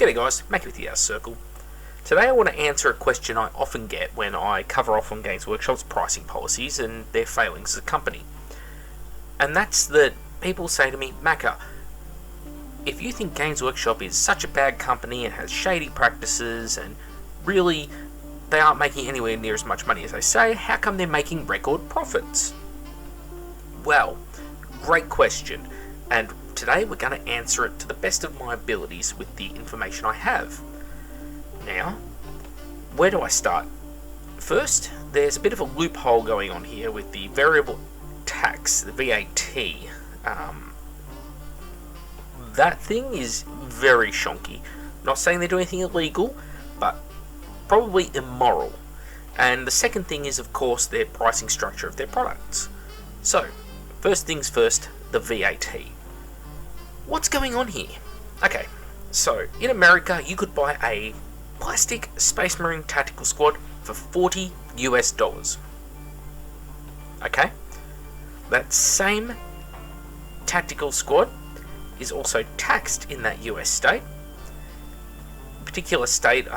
G'day guys, Mackie with the Outer Circle. Today I want to answer a question I often get when I cover off on Games Workshop's pricing policies and their failings as a company. And that's that people say to me, Macca, if you think Games Workshop is such a bad company and has shady practices and really they aren't making anywhere near as much money as they say, how come they're making record profits? Well, great question, and today we're going to answer it to the best of my abilities with the information I have. Now, where do I start? First, there's a bit of a loophole going on here with the variable tax, the VAT. That thing is very shonky. Not saying they're doing anything illegal, but probably immoral. And the second thing is, of course, their pricing structure of their products. So, first things first, the VAT. What's going on here? Okay, so in America, you could buy a plastic Space Marine tactical squad for $40 US. Okay, that same tactical squad is also taxed in that US state. A particular state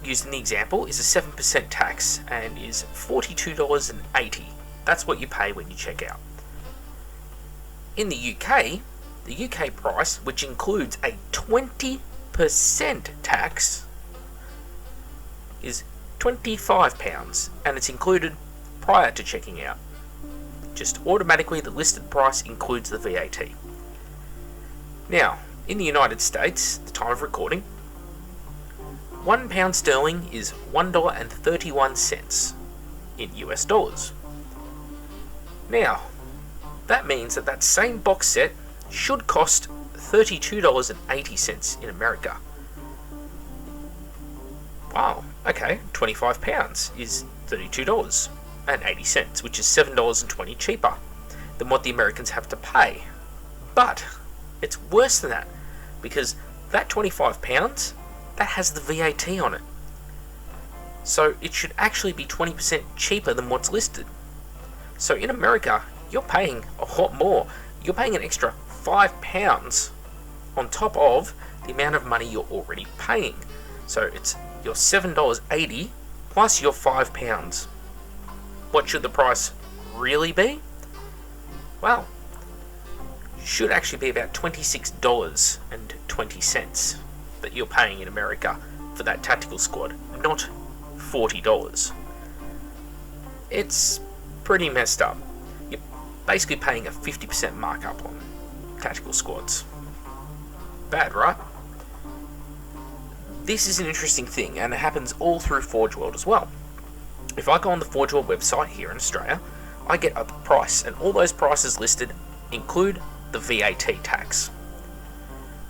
used in the example is a 7% tax and is $42.80. That's what you pay when you check out. In the UK price, which includes a 20% tax, is £25, and it's included prior to checking out. Just automatically, the listed price includes the VAT. Now, in the United States, the time of recording, £1 sterling is $1.31 in US dollars. Now, that means that same box set should cost $32.80 in America. Wow, okay, £25 is $32.80, which is $7.20 cheaper than what the Americans have to pay. But it's worse than that, because that £25, that has the VAT on it. So it should actually be 20% cheaper than what's listed. So in America, you're paying a lot more. You're paying an extra £5 on top of the amount of money you're already paying. So it's your $7.80 plus your £5. What should the price really be? Well, it should actually be about $26.20 that you're paying in America for that tactical squad, not $40. It's pretty messed up. You're basically paying a 50% markup on tactical squads. Bad, right? This is an interesting thing, and it happens all through Forge World as well. If I go on the Forge World website here in Australia, I get a price, and all those prices listed include the VAT tax.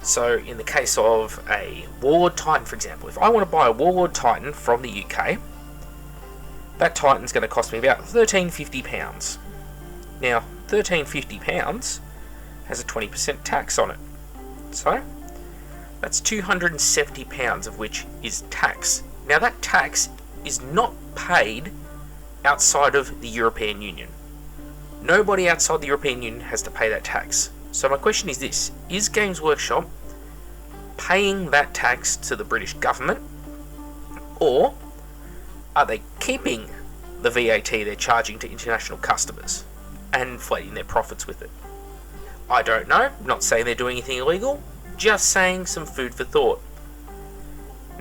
So in the case of a Warlord Titan, for example, if I want to buy a Warlord Titan from the UK, that Titan's going to cost me about £13.50. Now, £13.50 has a 20% tax on it. So, that's £270 of which is tax. Now, that tax is not paid outside of the European Union. Nobody outside the European Union has to pay that tax. So my question is this: is Games Workshop paying that tax to the British government, or are they keeping the VAT they're charging to international customers and inflating their profits with it? I don't know. I'm not saying they're doing anything illegal, just saying some food for thought.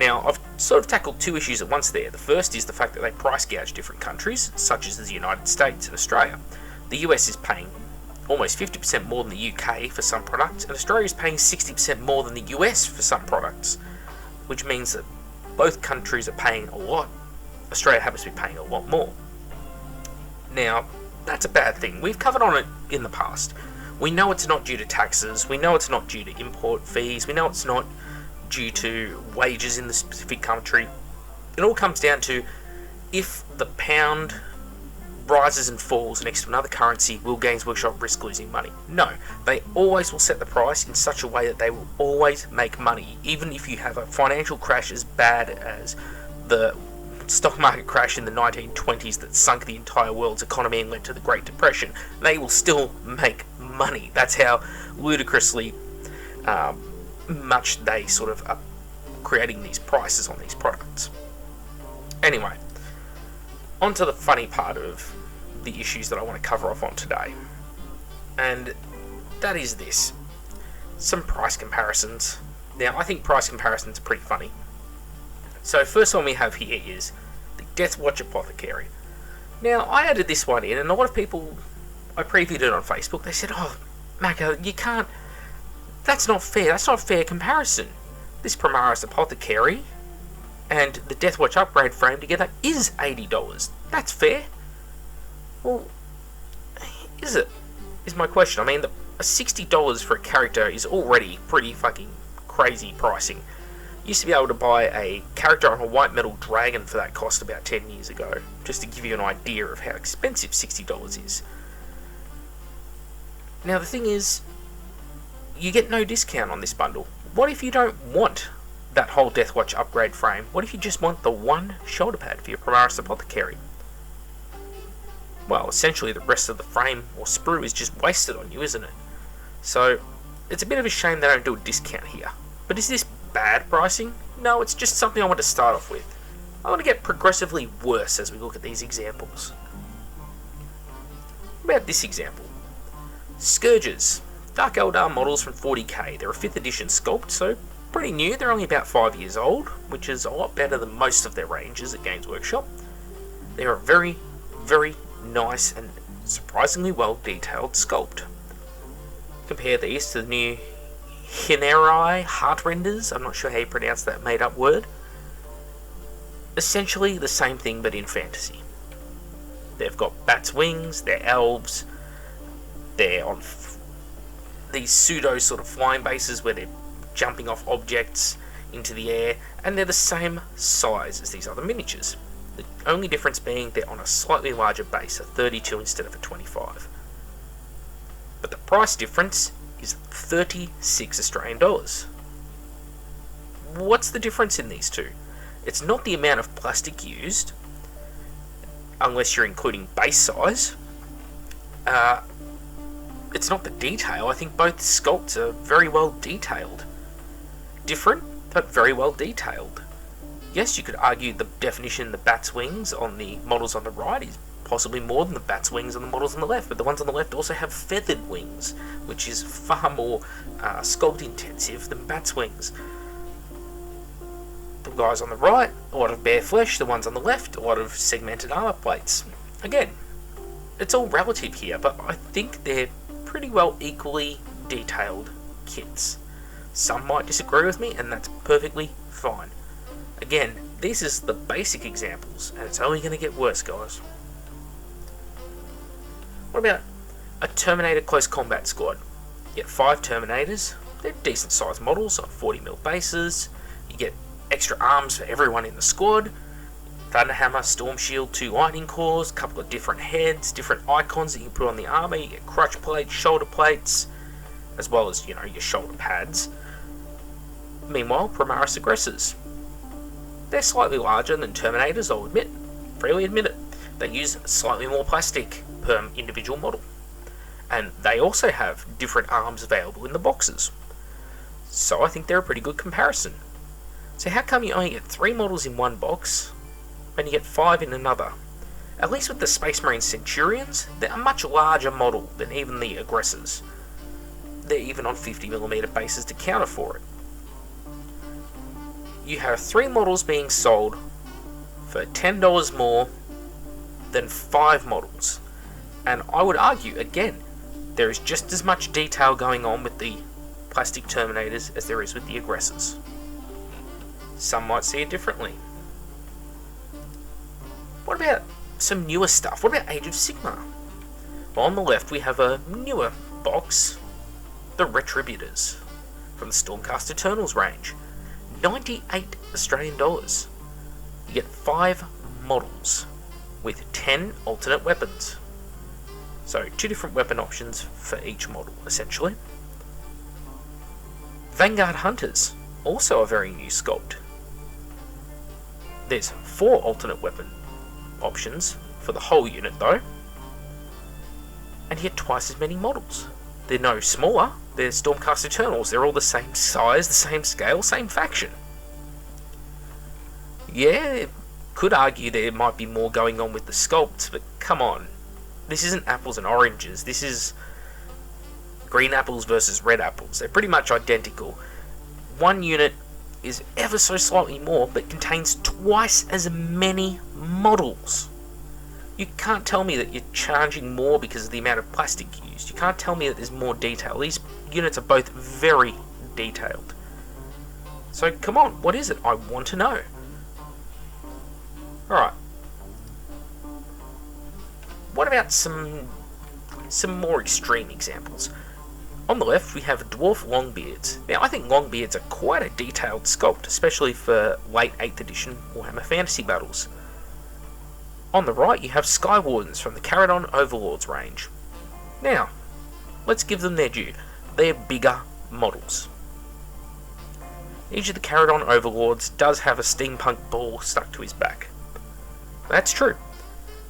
Now, I've sort of tackled two issues at once there. The first is the fact that they price gouge different countries, such as the United States and Australia. The US is paying almost 50% more than the UK for some products, and Australia is paying 60% more than the US for some products, which means that both countries are paying a lot. Australia happens to be paying a lot more. Now, that's a bad thing. We've covered on it in the past. We know it's not due to taxes, we know it's not due to import fees, we know it's not due to wages in the specific country. It all comes down to, if the pound rises and falls next to another currency, will Games Workshop risk losing money? No. They always will set the price in such a way that they will always make money, even if you have a financial crash as bad as the stock market crash in the 1920s that sunk the entire world's economy and led to the Great Depression. They will still make money. That's how ludicrously much they sort of creating these prices on these products. Anyway, on to the funny part of the issues that I want to cover off on today. And that is this. Some price comparisons. Now, I think price comparisons are pretty funny. So, first one we have here is the Death Watch Apothecary. Now, I added this one in, and a lot of people, I previewed it on Facebook, they said, oh, Macca, you can't, that's not fair, that's not a fair comparison. This Primaris Apothecary and the Death Watch upgrade frame together is $80. That's fair. Well, is it? Is my question. I mean, $60 for a character is already pretty fucking crazy pricing. Used to be able to buy a character on a white metal dragon for that cost about 10 years ago, just to give you an idea of how expensive $60 is. Now the thing is, you get no discount on this bundle. What if you don't want that whole Deathwatch upgrade frame? What if you just want the one shoulder pad for your Primaris Apothecary? Well, essentially the rest of the frame or sprue is just wasted on you, isn't it? So, it's a bit of a shame they don't do a discount here. But is this bad pricing? No, it's just something I want to start off with. I want to get progressively worse as we look at these examples. What about this example? Scourges. Dark Eldar models from 40k. They're a 5th edition sculpt, so pretty new. They're only about 5 years old, which is a lot better than most of their ranges at Games Workshop. They are a very, very nice and surprisingly well detailed sculpt. Compare these to the new Hinerai Heart Renders. I'm not sure how you pronounce that made up word. Essentially the same thing but in fantasy. They've got bats' wings, they're elves, they're on these pseudo sort of flying bases where they're jumping off objects into the air, and they're the same size as these other miniatures. The only difference being they're on a slightly larger base, a 32 instead of a 25. But the price difference is 36 Australian dollars. What's the difference in these two? It's not the amount of plastic used, unless you're including base size. It's not the detail. I think both sculpts are very well detailed. Different, but very well detailed. Yes, you could argue the definition of the bat's wings on the models on the right is possibly more than the bat's wings on the models on the left, but the ones on the left also have feathered wings, which is far more sculpt intensive than bat's wings. The guys on the right, a lot of bare flesh, the ones on the left, a lot of segmented armor plates. Again, it's all relative here, but I think they're pretty well equally detailed kits. Some might disagree with me, and that's perfectly fine. Again, this is the basic examples, and it's only going to get worse, guys. What about a Terminator Close Combat Squad? You get 5 Terminators, they're decent sized models on 40mm bases, you get extra arms for everyone in the squad, Thunderhammer, Storm Shield, 2 lightning cores, a couple of different heads, different icons that you can put on the armor, you get crutch plates, shoulder plates, as well as, your shoulder pads. Meanwhile, Primaris Aggressors. They're slightly larger than Terminators, I'll admit, freely admit it. They use slightly more plastic per individual model. And they also have different arms available in the boxes. So I think they're a pretty good comparison. So how come you only get 3 models in one box, and you get 5 in another? At least with the Space Marine Centurions, they're a much larger model than even the Aggressors. They're even on 50mm bases to counter for it. You have 3 models being sold for $10 more than 5 models. And I would argue, again, there is just as much detail going on with the plastic Terminators as there is with the Aggressors. Some might see it differently. What about some newer stuff? What about Age of Sigmar? Well, on the left we have a newer box, the Retributors, from the Stormcast Eternals range. 98 Australian dollars. You get 5 models with 10 alternate weapons. So 2 different weapon options for each model, essentially. Vanguard Hunters, also a very new sculpt. There's 4 alternate weapon options for the whole unit though, and you get twice as many models. They're no smaller, they're Stormcast Eternals, they're all the same size, the same scale, same faction. Yeah, could argue there might be more going on with the sculpts, but come on. This isn't apples and oranges. This is green apples versus red apples. They're pretty much identical. One unit is ever so slightly more, but contains twice as many models. You can't tell me that you're charging more because of the amount of plastic used. You can't tell me that there's more detail. These units are both very detailed. So come on, what is it? I want to know. Alright. What about some more extreme examples? On the left, we have dwarf longbeards. Now, I think longbeards are quite a detailed sculpt, especially for late 8th edition Warhammer Fantasy battles. On the right, you have Skywardens from the Caradon Overlords range. Now, let's give them their due. They're bigger models. Each of the Caradon Overlords does have a steampunk ball stuck to his back. That's true.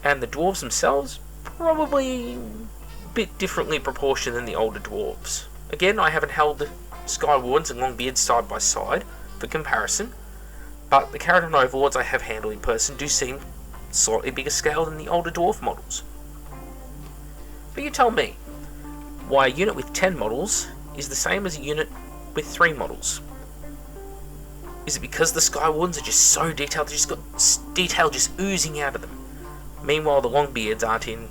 And the dwarves themselves, probably bit differently proportioned than the older dwarves. Again, I haven't held Skywardens and Longbeards side by side for comparison, but the Caradon Overlords I have handled in person do seem slightly bigger scale than the older dwarf models. But you tell me, why a unit with 10 models is the same as a unit with 3 models? Is it because the Skywardens are just so detailed, they've just got detail just oozing out of them? Meanwhile, the Longbeards aren't in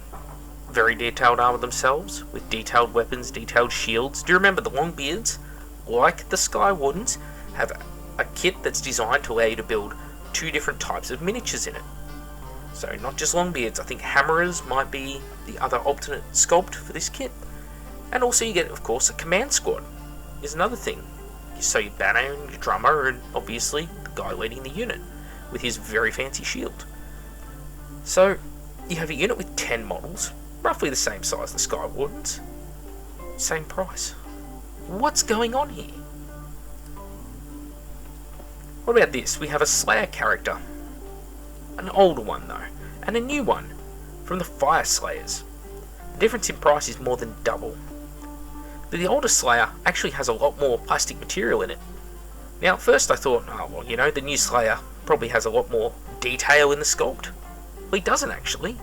very detailed armor themselves, with detailed weapons, detailed shields. Do you remember the Longbeards, like the Skywardens, have a kit that's designed to allow you to build 2 different types of miniatures in it? So not just Longbeards, I think Hammerers might be the other alternate sculpt for this kit. And also you get, of course, a command squad is another thing. So your banner and your drummer and obviously the guy leading the unit with his very fancy shield. So you have a unit with 10 models, roughly the same size as the Skywardens, same price. What's going on here? What about this? We have a Slayer character. An older one though, and a new one from the Fire Slayers. The difference in price is more than double. But the older Slayer actually has a lot more plastic material in it. Now at first I thought, oh well, you know, the new Slayer probably has a lot more detail in the sculpt. Well, he doesn't actually.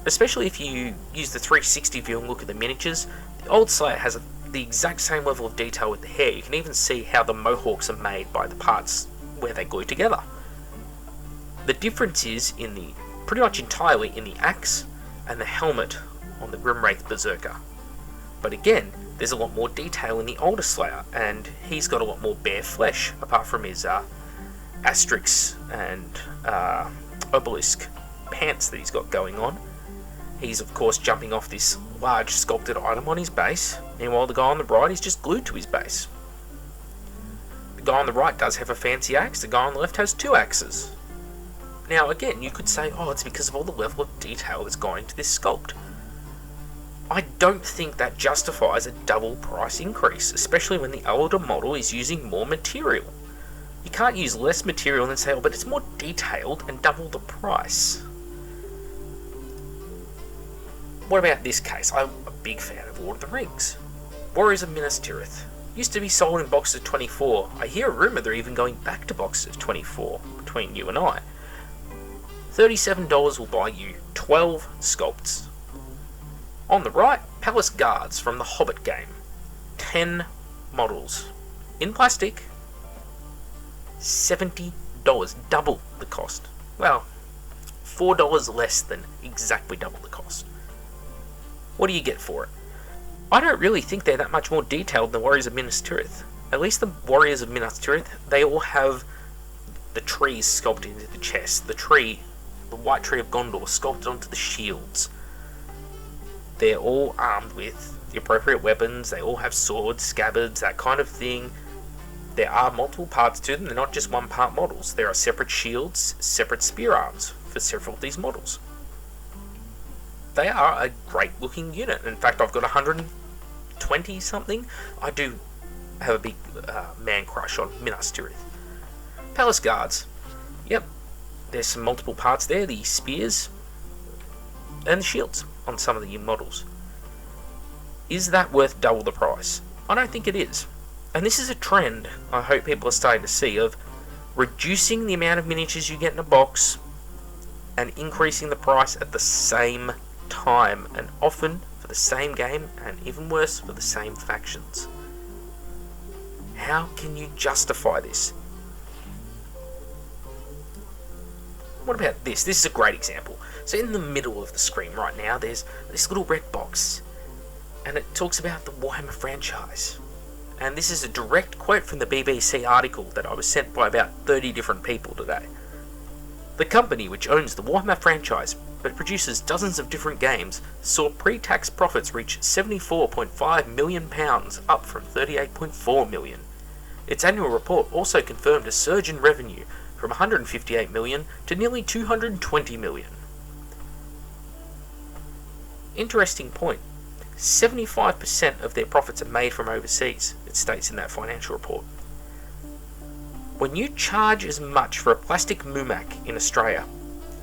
Especially if you use the 360 view and look at the miniatures, the old Slayer has the exact same level of detail with the hair. You can even see how the mohawks are made by the parts where they glue together. The difference is pretty much entirely in the axe and the helmet on the Grimwraith Berserker. But again, there's a lot more detail in the older Slayer, and he's got a lot more bare flesh, apart from his Asterix and Obelisk pants that he's got going on. He's of course jumping off this large sculpted item on his base, meanwhile the guy on the right is just glued to his base. The guy on the right does have a fancy axe, the guy on the left has 2 axes. Now again, you could say, oh, it's because of all the level of detail that's gone into this sculpt. I don't think that justifies a double price increase, especially when the older model is using more material. You can't use less material and then say, oh, but it's more detailed and double the price. What about this case? I'm a big fan of Lord of the Rings. Warriors of Minas Tirith. Used to be sold in boxes of 24. I hear a rumour they're even going back to boxes of 24, between you and I. $37 will buy you 12 sculpts. On the right, Palace Guards from the Hobbit game. 10 models. In plastic, $70. Double the cost. Well, $4 less than exactly double the cost. What do you get for it? I don't really think they're that much more detailed than the Warriors of Minas Tirith. At least the Warriors of Minas Tirith, they all have the trees sculpted into the chest. The white tree of Gondor sculpted onto the shields. They're all armed with the appropriate weapons. They all have swords, scabbards, that kind of thing. There are multiple parts to them. They're not just one part models. There are separate shields, separate spear arms for several of these models. They are a great looking unit. In fact, I've got 120 something. I do have a big man crush on Minas Tirith. Palace Guards. Yep, there's some multiple parts there. The spears and the shields on some of the models. Is that worth double the price? I don't think it is. And this is a trend I hope people are starting to see of reducing the amount of miniatures you get in a box and increasing the price at the same time, and often for the same game, and even worse, for the same factions. How can you justify this? What about this? This is a great example. So in the middle of the screen right now, there's this little red box, and it talks about the Warhammer franchise. And this is a direct quote from the BBC article that I was sent by about 30 different people today. The company, which owns the Warhammer franchise but produces dozens of different games, saw pre-tax profits reach £74.5 million, up from £38.4 million. Its annual report also confirmed a surge in revenue from $158 million to nearly $220 million. Interesting point. 75% of their profits are made from overseas, it states in that financial report. When you charge as much for a plastic Mumak in Australia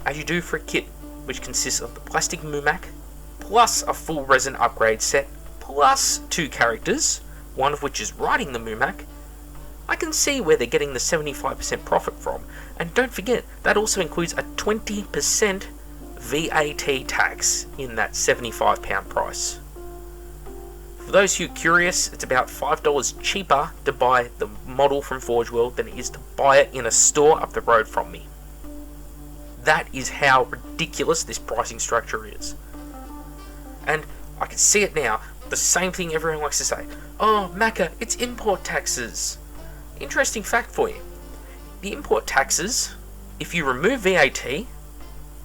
as you do for a kit, which consists of the plastic Mumak plus a full resin upgrade set plus 2 characters, one of which is riding the Mumak, I can see where they're getting the 75% profit from. And don't forget, that also includes a 20% VAT tax in that £75 price. For those who are curious, it's about $5 cheaper to buy the model from Forge World than it is to buy it in a store up the road from me. That is how ridiculous this pricing structure is. And I can see it now, the same thing everyone likes to say. Oh, Macca, it's import taxes. Interesting fact for you. The import taxes, if you remove VAT,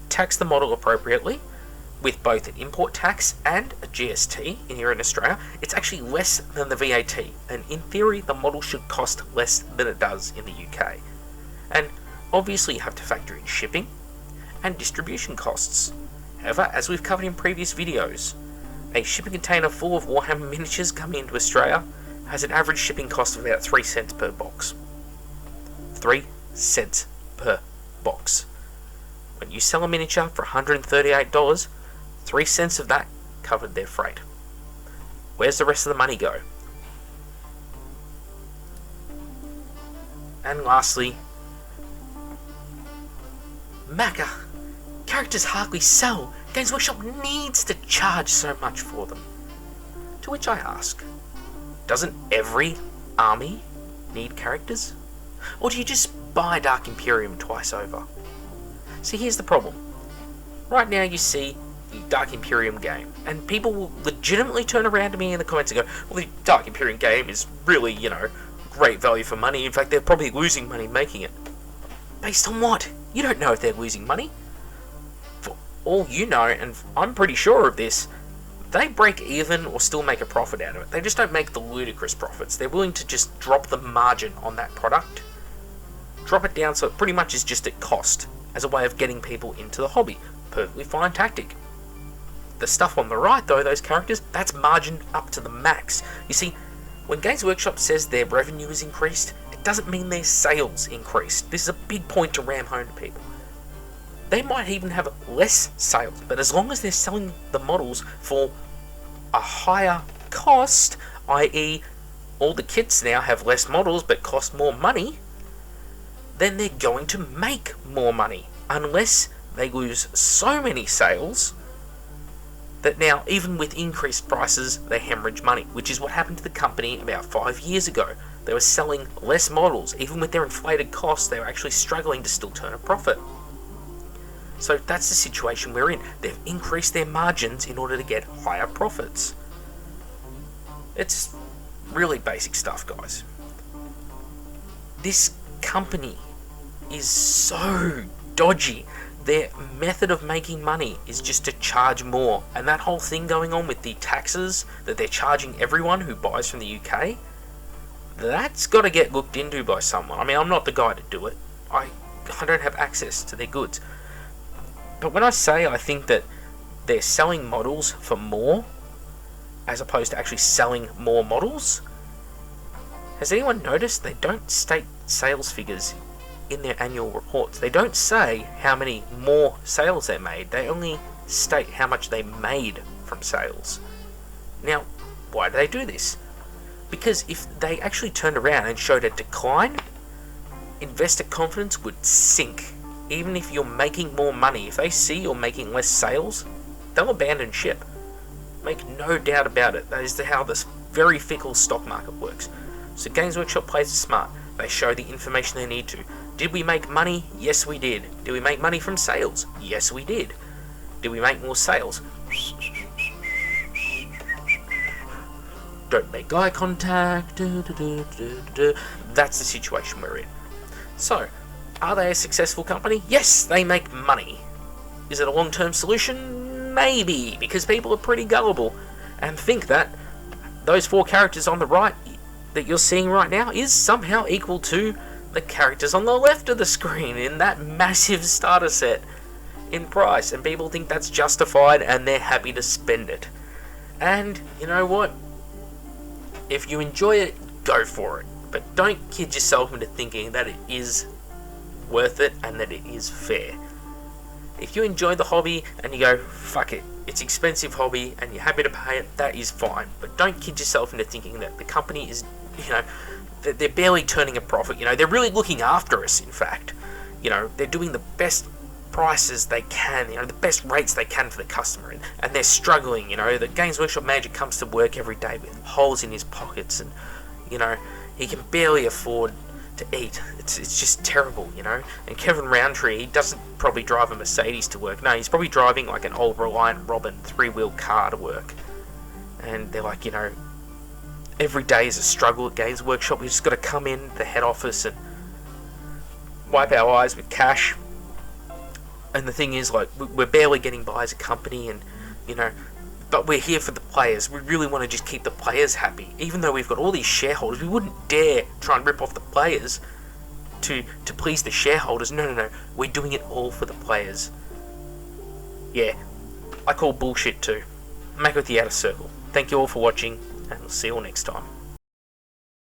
tax the model appropriately, with both an import tax and a GST here in Australia, it's actually less than the VAT, and in theory the model should cost less than it does in the UK. And obviously you have to factor in shipping and distribution costs. However, as we've covered in previous videos, a shipping container full of Warhammer miniatures coming into Australia has an average shipping cost of about 3 cents per box. 3 cents per box. When you sell a miniature for $138, 3 cents of that covered their freight. Where's the rest of the money go? And lastly, Macca, characters hardly sell. Games Workshop needs to charge so much for them. To which I ask, doesn't every army need characters? Or do you just buy Dark Imperium twice over? See, here's the problem. Right now you see the Dark Imperium game, and people will legitimately turn around to me in the comments and go, well, the Dark Imperium game is really, great value for money. In fact, they're probably losing money making it. Based on what? You don't know if they're losing money. For all you know, and I'm pretty sure of this, they break even or still make a profit out of it. They just don't make the ludicrous profits. They're willing to just drop the margin on that product, drop it down so it pretty much is just at cost, as a way of getting people into the hobby. Perfectly fine tactic. The stuff on the right though, those characters, that's margined up to the max. You see, when Games Workshop says their revenue is increased, it doesn't mean their sales increased. This is a big point to ram home to people. They might even have less sales, but as long as they're selling the models for a higher cost, i.e. all the kits now have less models but cost more money, then they're going to make more money, unless they lose so many sales that now, even with increased prices, they hemorrhage money, which is what happened to the company about 5 years ago. They were selling less models. Even with their inflated costs, they were actually struggling to still turn a profit. So that's the situation we're in. They've increased their margins in order to get higher profits. It's really basic stuff, guys. This company is so dodgy. Their method of making money is just to charge more, and that whole thing going on with the taxes that they're charging everyone who buys from the UK, that's got to get looked into by someone. I mean, I'm not the guy to do it. I don't have access to their goods. But when I say I think that they're selling models for more, as opposed to actually selling more models, has anyone noticed they don't state sales figures in their annual reports? They don't say how many more sales they made. They only state how much they made from sales. Now, why do they do this? Because if they actually turned around and showed a decline, investor confidence would sink. Even if you're making more money, if they see you're making less sales, they'll abandon ship. Make no doubt about it. That is how this very fickle stock market works. So Games Workshop plays it smart. They show the information they need to. Did we make money? Yes, we did. Did we make money from sales? Yes, we did. Did we make more sales? Don't make eye contact. That's the situation we're in. So, are they a successful company? Yes, they make money. Is it a long-term solution? Maybe, because people are pretty gullible and think that those 4 characters on the right that you're seeing right now is somehow equal to the characters on the left of the screen in that massive starter set in price, and people think that's justified and they're happy to spend it. And you know what? If you enjoy it, go for it. But don't kid yourself into thinking that it is worth it and that it is fair. If you enjoy the hobby and you go, fuck it, it's expensive hobby and you're happy to pay it, that is fine. But don't kid yourself into thinking that the company is, they're barely turning a profit. They're really looking after us, in fact. They're doing the best prices they can, the best rates they can for the customer, and they're struggling. The Games Workshop manager comes to work every day with holes in his pockets, and he can barely afford to eat. It's just terrible, And Kevin Roundtree, he doesn't probably drive a Mercedes to work. No, he's probably driving like an old Reliant Robin 3-wheel car to work. And they're like, every day is a struggle at Games Workshop. We just got to come in the head office and wipe our eyes with cash. And the thing is, like, we're barely getting by as a company, and but we're here for the players. We really want to just keep the players happy. Even though we've got all these shareholders, we wouldn't dare try and rip off the players to please the shareholders. No. We're doing it all for the players. Yeah, I call bullshit too. Make it with the outer circle. Thank you all for watching, and we'll see you all next time.